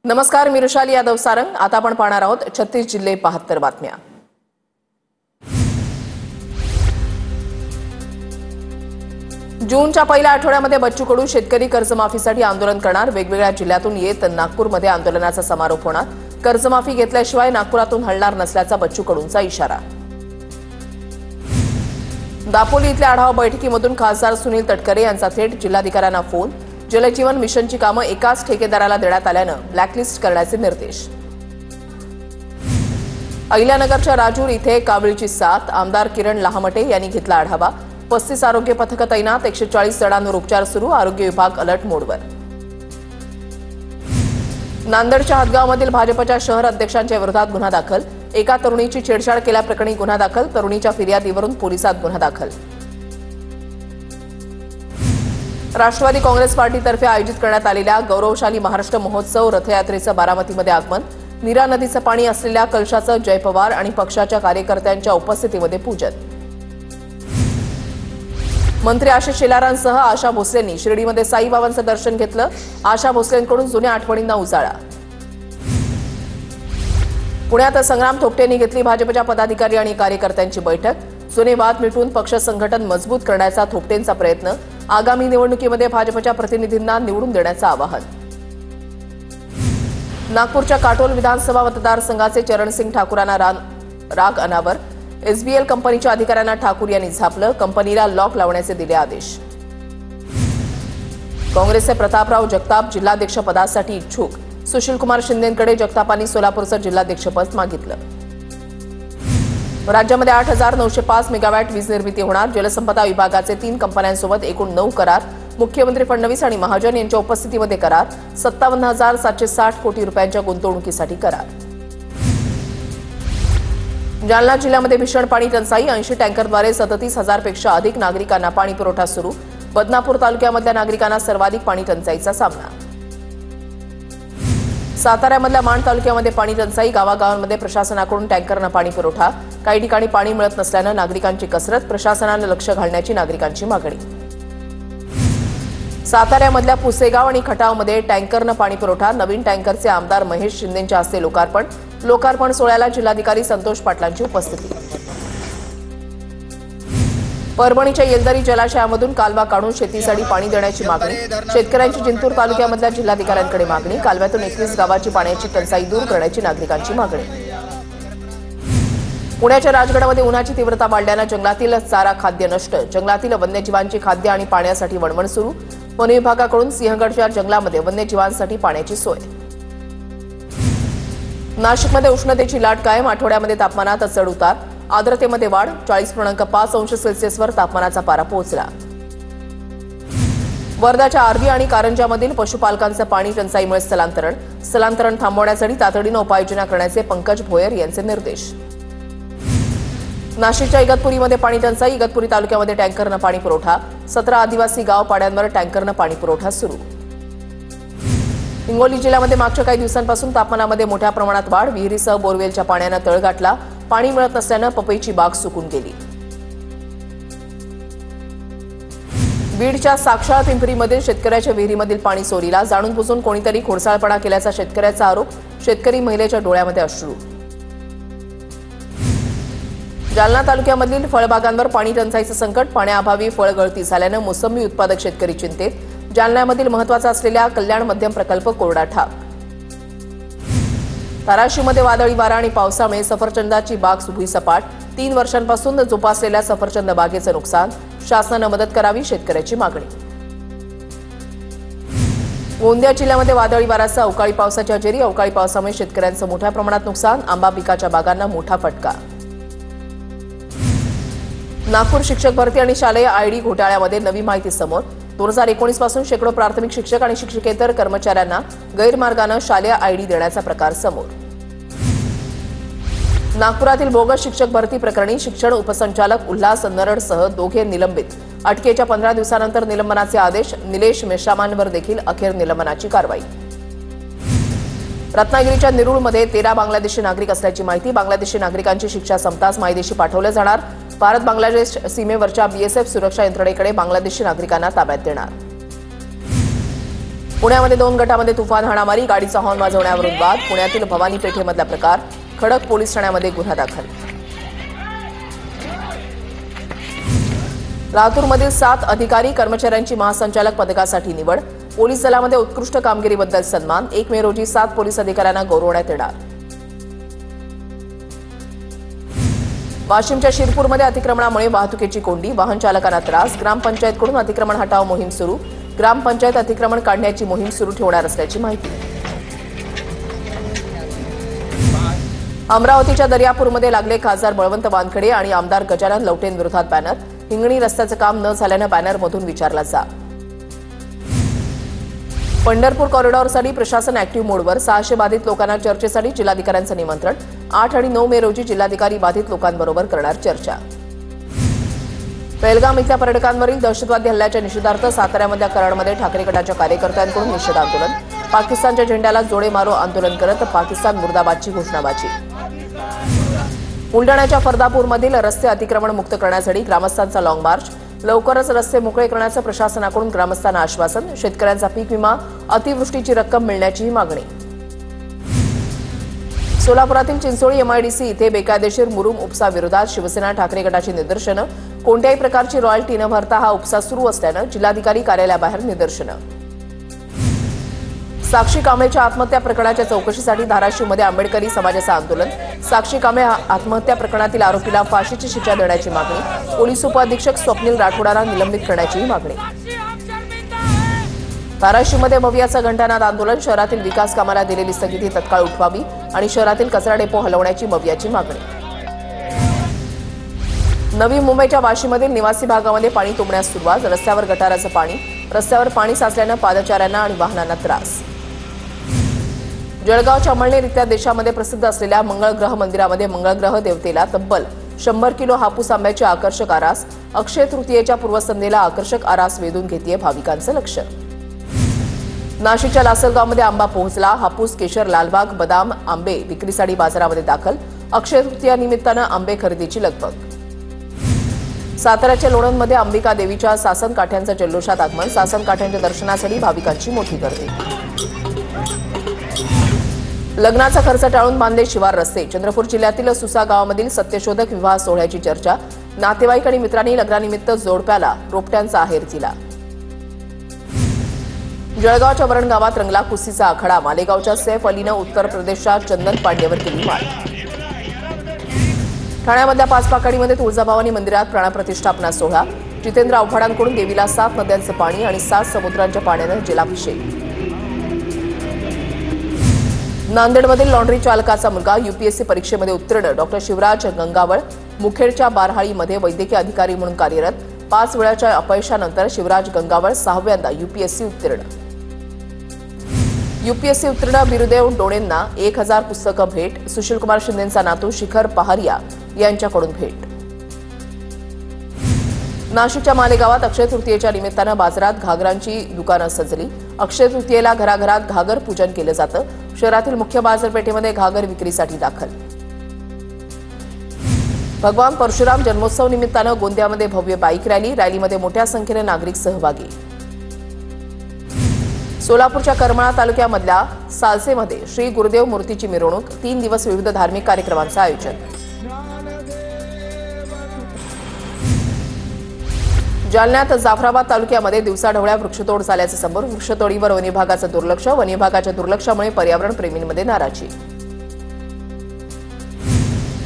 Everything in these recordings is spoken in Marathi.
नमस्कार, मी रुशाली यादव सारंग। आता आपण पाहणार आहोत 36 जिल्हे 72 बातम्या। जूनच्या पहिल्या आठवड्यामध्ये बच्चू कडू शेतकरी कर्जमाफीसाठी आंदोलन करणार। वेगवेगळ्या जिल्ह्यातून येत नागपूरमध्ये आंदोलनाचा समारोप होणार। कर्जमाफी घेतल्याशिवाय नागपुरातून हलणार नसल्याचा बच्चू कडूंचा इशारा। दापोली इथल्या आढावा बैठकीमधून खासदार सुनील तटकरे यांचा थेट जिल्हाधिकाऱ्यांना फोन। जलजीवन मिशनची कामं एकाच ठेकेदाराला देण्यात आल्यानं ब्लॅकलिस्ट करण्याचे निर्देश। अहिल्यानगरच्या राजूर इथे कावळीची साथ। आमदार किरण लहामटे यांनी घेतला आढावा। 35 आरोग्य पथकं तैनात। 140 जणांवर उपचार सुरू। आरोग्य विभाग अलर्ट मोडवर। नांदेडच्या हदगावमधील भाजपच्या शहर अध्यक्षांच्या विरोधात गुन्हा दाखल। एका तरुणीची छेडछाड केल्याप्रकरणी गुन्हा दाखल। तरुणीच्या फिर्यादीवरून पोलिसात गुन्हा दाखल। राष्ट्रवादी काँग्रेस पार्टीतर्फे आयोजित करण्यात आलेल्या गौरवशाली महाराष्ट्र महोत्सव रथयात्रेचं बारामतीमध्ये आगमन। नीरा नदीचं पाणी असलेल्या कलशाचं जय पवार आणि पक्षाच्या कार्यकर्त्यांच्या उपस्थितीमध्ये पूजन। मंत्री आशिष शेलारांसह आशा भोसलेंनी शिर्डीमध्ये साईबाबांचं दर्शन घेतलं। आशा भोसलेंकडून जुन्या आठवणींना उजाळा। पुण्यात संग्राम थोपटेंनी घेतली भाजपच्या पदाधिकारी आणि कार्यकर्त्यांची बैठक। जुने वाद मिटवून पक्ष संघटन मजबूत करण्याचा थोपटेंचा प्रयत्न। आगामी निवडणुकीमध्ये भाजपच्या प्रतिनिधींना निवडून देण्याचं आवाहन। नागपूरच्या काटोल विधानसभा मतदारसंघाचे चरणसिंग ठाकूरांना राग अनावर। एसबीएल कंपनीच्या अधिकाऱ्यांना ठाकूर यांनी झापलं। कंपनीला लॉक लावण्याचे दिले आदेश। काँग्रेसचे प्रतापराव जगताप जिल्हाध्यक्ष पदासाठी इच्छुक। सुशीलकुमार शिंदेंकडे जगतापांनी सोलापूरचं जिल्हाध्यक्षपद मागितलं। राज्यामध्ये 8,905 मेगावॅट वीज निर्मिती होणार। जलसंपदा विभागाचे 3 कंपन्यांसोबत एकूण 9 करार। मुख्यमंत्री फडणवीस आणि महाजन यांच्या उपस्थितीमध्ये करार। 57,760 कोटी रुपयांच्या गुंतवणुकीसाठी करार। जालना जिल्ह्यामध्ये भीषण पाणी टंचाई। 80 टँकरद्वारे 37,000 पेक्षा अधिक नागरिकांना पाणी पुरवठा सुरू। बदनापूर तालुक्यामधल्या नागरिकांना सर्वाधिक पाणी टंचाईचा सामना। साताऱ्यामधल्या माण तालुक्यामध्ये पाणी टंचाई। गावागावांमध्ये प्रशासनाकडून टँकरनं पाणी पुरवठा। काही ठिकाणी पाणी मिळत नसल्यानं नागरिकांची कसरत। प्रशासनानं लक्ष घालण्याची नागरिकांची मागणी। साताऱ्यामधल्या पुसेगाव आणि खटावमध्ये टँकरनं पाणी पुरवठा। नवीन टँकरचे आमदार महेश शिंदेंच्या हस्ते लोकार्पण सोहळ्याला जिल्हाधिकारी संतोष पाटलांची उपस्थिती। परभणीच्या येलदरी जलाशयामधून कालवा काढून शेतीसाठी पाणी देण्याची मागणी। शेतकऱ्यांची जिंतूर तालुक्यामधल्या जिल्हाधिकाऱ्यांकडे मागणी। कालव्यातून 21 गावाची पाण्याची टंचाई दूर करण्याची नागरिकांची मागणी। पुण्याच्या राजगडामध्ये उन्हाची तीव्रता वाढल्यानं जंगलातील चारा खाद्य नष्ट। जंगलातील वन्यजीवांची खाद्य आणि पाण्यासाठी वणवण सुरू। वन विभागाकडून सिंहगडच्या जंगलामध्ये वन्यजीवांसाठी पाण्याची सोय। नाशिकमध्ये उष्णतेची लाट कायम। आठवड्यामध्ये तापमानात चढ उतार। आर्द्रतेमध्ये वाढ। 40.5 अंश सेल्सिअसवर तापमानाचा पारा पोहोचला। वर्ध्याच्या आर्वी आणि कारंजामधील पशुपालकांचं पाणी टंचाईमुळे स्थलांतरण थांबवण्यासाठी तातडीनं उपाययोजना करण्याचे पंकज भोयर यांचे निर्देश। नाशिकच्या इगतपुरीमध्ये पाणी टंचाई। इगतपुरी तालुक्यामध्ये टँकरनं पाणी पुरवठा। 17 आदिवासी गाव पाड्यांवर टँकरनं पाणी पुरवठा सुरू। हिंगोली जिल्ह्यामध्ये मागच्या काही दिवसांपासून तापमानामध्ये मोठ्या प्रमाणात वाढ। विहिरीसह बोरवेलच्या पाण्यानं तळ गाठला। पाणी मिळत नसल्यानं पपईची बाग सुकून गेली। बीडच्या साक्षाळ पिंपरीमधील शेतकऱ्याच्या विहिरीमधील पाणी चोरीला। जाणून बुजून कोणीतरी खोडसाळपणा केल्याचा शेतकऱ्याचा आरोप। शेतकरी महिलेच्या डोळ्यामध्ये अश्रू। जालना तालुक्यामधील फळबागांवर पाणी टंचाईचं संकट। पाण्याअभावी फळगळती झाल्यानं मोसंबी उत्पादक शेतकरी चिंतेत। जालन्यामधील महत्त्वाचा असलेल्या कल्याण मध्यम प्रकल्प कोरडा ठाक। धाराशिवमध्ये वादळी वारा आणि पावसामुळे सफरचंदाची बाग भुईसपाट। 3 वर्षांपासून जोपासलेल्या सफरचंद बागेचं नुकसान। शासनानं मदत करावी, शेतकऱ्याची मागणी। गोंदिया जिल्ह्यामध्ये वादळी वाऱ्यासह अवकाळी पावसाच्या हजेरी। अवकाळी पावसामुळे शेतकऱ्यांचं मोठ्या प्रमाणात नुकसान। आंबा पिकाच्या बागांना मोठा फटका। नागपूर शिक्षक भरती आणि शालेय आयडी घोटाळ्यामध्ये नवी माहिती समोर। 2019 पासून शेकडो प्राथमिक शिक्षक आणि शिक्षकेतर कर्मचाऱ्यांना गैरमार्गानं शालेय आयडी देण्याचा प्रकार समोर। नागपुरातील बोगस शिक्षक भरती प्रकरणी शिक्षण उपसंचालक उल्हास नरडसह दोघे निलंबित। अटकेच्या 15 दिवसानंतर निलंबनाचे आदेश। निलेश मेश्रामांवर देखील अखेर निलंबनाची कारवाई। रत्नागिरीच्या निरुळमध्ये 13 बांगलादेशी नागरिक असल्याची माहिती। बांगलादेशी नागरिकांची शिक्षा संपताच मायदेशी पाठवलं जाणार। भारत बांगलादेश सीमेवरच्या बीएसएफ सुरक्षा यंत्रणेकडे बांगलादेशी नागरिकांना ताब्यात देणार। पुण्यामध्ये 2 गटामध्ये तुफान हाणामारी, गाडीचा हॉर्न वाजवण्यावरून वाद. पुण्यातील भवानी पेठेमधला प्रकार, खडक पोलीस ठाण्यामध्ये गुन्हा दाखल. लातूरमधील 7 अधिकारी कर्मचाऱ्यांची महासंचालक पदकासाठी निवड. पोलीस दलामध्ये उत्कृष्ट कामगिरीबद्दल सन्मान. 1 मे रोजी 7 पोलीस अधिकाऱ्यांना गौरवण्यात येणार. वाशिमच्या शिरपूरमध्ये अतिक्रमणामुळे वाहतुकीची कोंडी, वाहन चालकांना त्रास. ग्रामपंचायतकडून अतिक्रमण हटाव मोहीम सुरू. ग्रामपंचायत अतिक्रमण काढण्याची मोहीम सुरू ठेवणार असल्याची माहिती. अमरावतीच्या दर्यापूरमध्ये लागले खासदार बळवंत वानखेडे आणि आमदार गजानन लवटेंविरोधात बॅनर. हिंगणी रस्त्याचं काम न झाल्यानं बॅनरमधून विचारला जा. पंढरपूर कॉरिडॉरसाठी प्रशासन ऍक्टिव्ह मोडवर. 600 बाधित लोकांना चर्चेसाठी जिल्हाधिकाऱ्यांचं निमंत्रण. 8 आणि 9 मे रोजी जिल्हाधिकारी बाधित लोकांबरोबर करणार चर्चा. पेहलगाम इथल्या पर्यटकांवरील दहशतवादी हल्ल्याच्या निषेधार्थ साताऱ्यामधल्या कराडमध्ये ठाकरे गटाच्या कार्यकर्त्यांकडून निषेध आंदोलन. पाकिस्तानच्या झेंड्याला जोडे मारो आंदोलन करत पाकिस्तान मुर्दाबादची घोषणाबाजी. बुलडाण्याच्या फर्दापूरमधील रस्ते अतिक्रमण मुक्त करण्यासाठी ग्रामस्थांचा लाँग मार्च. लवकरच रस्ते मोकळे करण्याचं प्रशासनाकडून ग्रामस्थांना आश्वासन. शेतकऱ्यांचा पीक विमा, अतिवृष्टीची रक्कम मिळण्याचीही मागणी. सोलापुरातील चिंचोळी एमआयडीसी इथे बेकायदेशीर मुरुम उपसा विरोधात शिवसेना ठाकरे गटाची निदर्शनं. कोणत्याही प्रकारची रॉयल्टी न भरता हा उपसा सुरू असल्यानं जिल्हाधिकारी कार्यालयाबाहेर निदर्शनं. साक्षी कांबळेच्या आत्महत्या प्रकरणाच्या चौकशीसाठी धाराशिवमध्ये आंबेडकरी समाजाचं आंदोलन. साक्षी कांबळे आत्महत्या प्रकरणातील आरोपीला फाशीची शिक्षा देण्याची मागणी. पोलीस उपअधीक्षक स्वप्नील राठोडांना निलंबित करण्याची मागणी. धाराशिवमध्ये मवियाचा घंटानाद आंदोलन. शहरातील विकास कामाला दिलेली स्थगिती तत्काळ उठवावी आणि शहरातील कचरा डेपो हलवण्याची मवियाची मागणी. नवी मुंबईच्या वाशीमधील निवासी भागामध्ये पाणी तुंबण्यास सुरुवात. रस्त्यावर गटाराचं पाणी. रस्त्यावर पाणी साचल्यानं पादचाऱ्यांना आणि वाहनांना त्रास. जळगावच्या अमळनेर इथल्या देशामध्ये प्रसिद्ध असलेल्या मंगळग्रह मंदिरामध्ये मंगळग्रह देवतेला तब्बल 100 किलो हापूस आंब्याची आकर्षक आरास. अक्षय तृतीयेच्या पूर्वसंध्येला आकर्षक आरास वेधून घेतेय भाविकांचं लक्ष. नाशिकच्या लासलगावमध्ये आंबा पोहोचला. हापूस, केशर, लालबाग, बदाम आंबे विक्रीसाठी बाजारामध्ये दाखल. अक्षय तृतीयानिमित्तानं आंबे खरेदीची लगबग. साताऱ्याच्या लोणंदमध्ये अंबिका देवीच्या सासन काठ्यांचं जल्लोषात आगमन. सासन काठ्यांच्या दर्शनासाठी भाविकांची मोठी गर्दी. लग्नाचा खर्च टाळून बांधले शिवार रस्ते. चंद्रपूर जिल्ह्यातील सुसा गावामधील सत्यशोधक विवाह सोहळ्याची चर्चा. नातेवाईक आणि मित्रांनी लग्नानिमित्त जोडप्याला रोपट्यांचा आहेर दिला. जळगावच्या वरण गावात रंगला कुस्तीचा आखाडा. मालेगावच्या सैफ अलीनं उत्तर प्रदेशच्या चंदन पांड्यावर केली मात. ठाण्यामधल्या पाचपाकाडीमध्ये तुळजाभवानी मंदिरात प्राणप्रतिष्ठापना सोहळा. जितेंद्र आव्हाडांकडून देवीला 7 नद्यांचं पाणी आणि 7 समुद्रांच्या पाण्यानं जलाभिषेक. नांदेडमधील लॉन्ड्री चालकाचा मुलगा यूपीएससी परीक्षेमध्ये उत्तीर्ण. डॉक्टर शिवराज गंगावळ मुखेडच्या बारहाळीमध्ये वैद्यकीय अधिकारी म्हणून कार्यरत. 5 वेळाच्या अपयशानंतर शिवराज गंगावळ 6व्यांदा यूपीएससी उत्तीर्ण. यूपीएससी उत्तीर्ण बिरुदेव डोणेंना 1000 पुस्तकं भेट. सुशीलकुमार शिंदेंचा नातू शिखर पहारिया यांच्याकडून भेट. नाशिकच्या मालेगावात अक्षय तृतीयेच्या निमित्तानं बाजारात घागरांची दुकानं सजली. अक्षय तृतीयेला घराघरात घागर पूजन केलं जातं. शहरातील मुख्य बाजारपेठेमध्ये घागर विक्रीसाठी दाखल. भगवान परशुराम जन्मोत्सव निमित्तानं गोंदियामध्ये भव्य बाईक रॅली. रॅलीमध्ये मोठ्या संख्येने नागरिक सहभागी. सोलापूरच्या करमाळा तालुक्यामधल्या सालसेमध्ये श्री गुरुदेव मूर्तीची मिरवणूक. 3 दिवस विविध धार्मिक कार्यक्रमांचं आयोजन. जालन्यात जाफराबाद तालुक्यामध्ये दिवसाढवळ्या वृक्षतोड झाल्याचं समोर. वृक्षतोडीवर वन विभागाचं दुर्लक्ष. वन विभागाच्या दुर्लक्षामुळे पर्यावरण प्रेमींमध्ये नाराजी.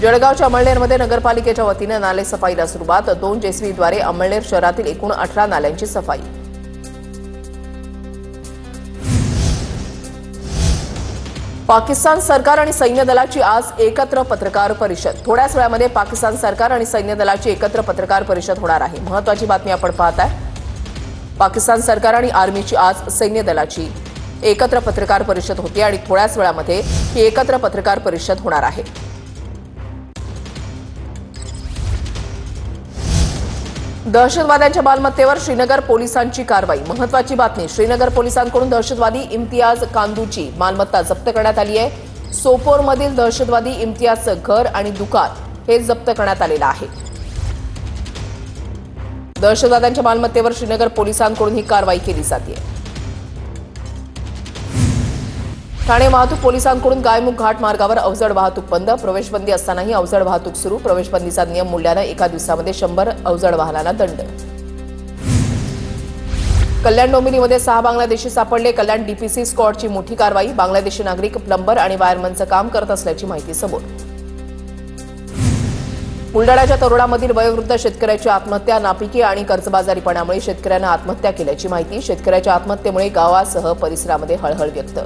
जळगावच्या अमळनेरमध्ये नगरपालिकेच्या वतीनं नाले सफाईला सुरुवात. 2 जेसीबीद्वारे अमळनेर शहरातील एकूण 18 नाल्यांची सफाई. पाकिस्तान सरकार आणि सैन्य दलाची आज एकत्र पत्रकार परिषद. थोड्याच वेळामध्ये पाकिस्तान सरकार आणि सैन्य दलाची एकत्र पत्रकार परिषद होणार आहे. महत्त्वाची बातमी आपण पाहताय. पाकिस्तान सरकार आणि आर्मीची आज सैन्य दलाची एकत्र पत्रकार परिषद होती आणि थोड्याच वेळामध्ये ही एकत्र पत्रकार परिषद होणार आहे. दहशतवाद्यांच्या मालमत्तेवर श्रीनगर पोलिसांची कारवाई. महत्त्वाची बातमी. श्रीनगर पोलिसांकडून दहशतवादी इम्तियाज कांदूची मालमत्ता जप्त करण्यात आली आहे. सोपोरमधील दहशतवादी इम्तियाजचं घर आणि दुकान हे जप्त करण्यात आलेलं आहे. दहशतवाद्यांच्या मालमत्तेवर श्रीनगर पोलिसांकडून ही कारवाई केली जाते. ठाणे वाहतूक पोलिसांकडून गायमुख घाट मार्गावर अवजड वाहतूक बंद. प्रवेशबंदी असतानाही अवजड वाहतूक सुरू. प्रवेशबंदीचा नियम मोडल्यानं एका दिवसामध्ये 100 अवजड वाहनांना दंड. कल्याण डोंबिवलीमध्ये 6 बांगलादेशी सापडले. कल्याण डीपीसी स्क्वॉडची मोठी कारवाई. बांगलादेशी नागरिक प्लंबर आणि वायरमनचं काम करत असल्याची माहिती समोर. बुलडाण्याच्या तरोडामधील वयोवृद्ध शेतकऱ्याची आत्महत्या. नापिकी आणि कर्जबाजारीपणामुळे शेतकऱ्यानं आत्महत्या केल्याची माहिती. शेतकऱ्याच्या आत्महत्येमुळे गावासह परिसरामध्ये हळहळ व्यक्त.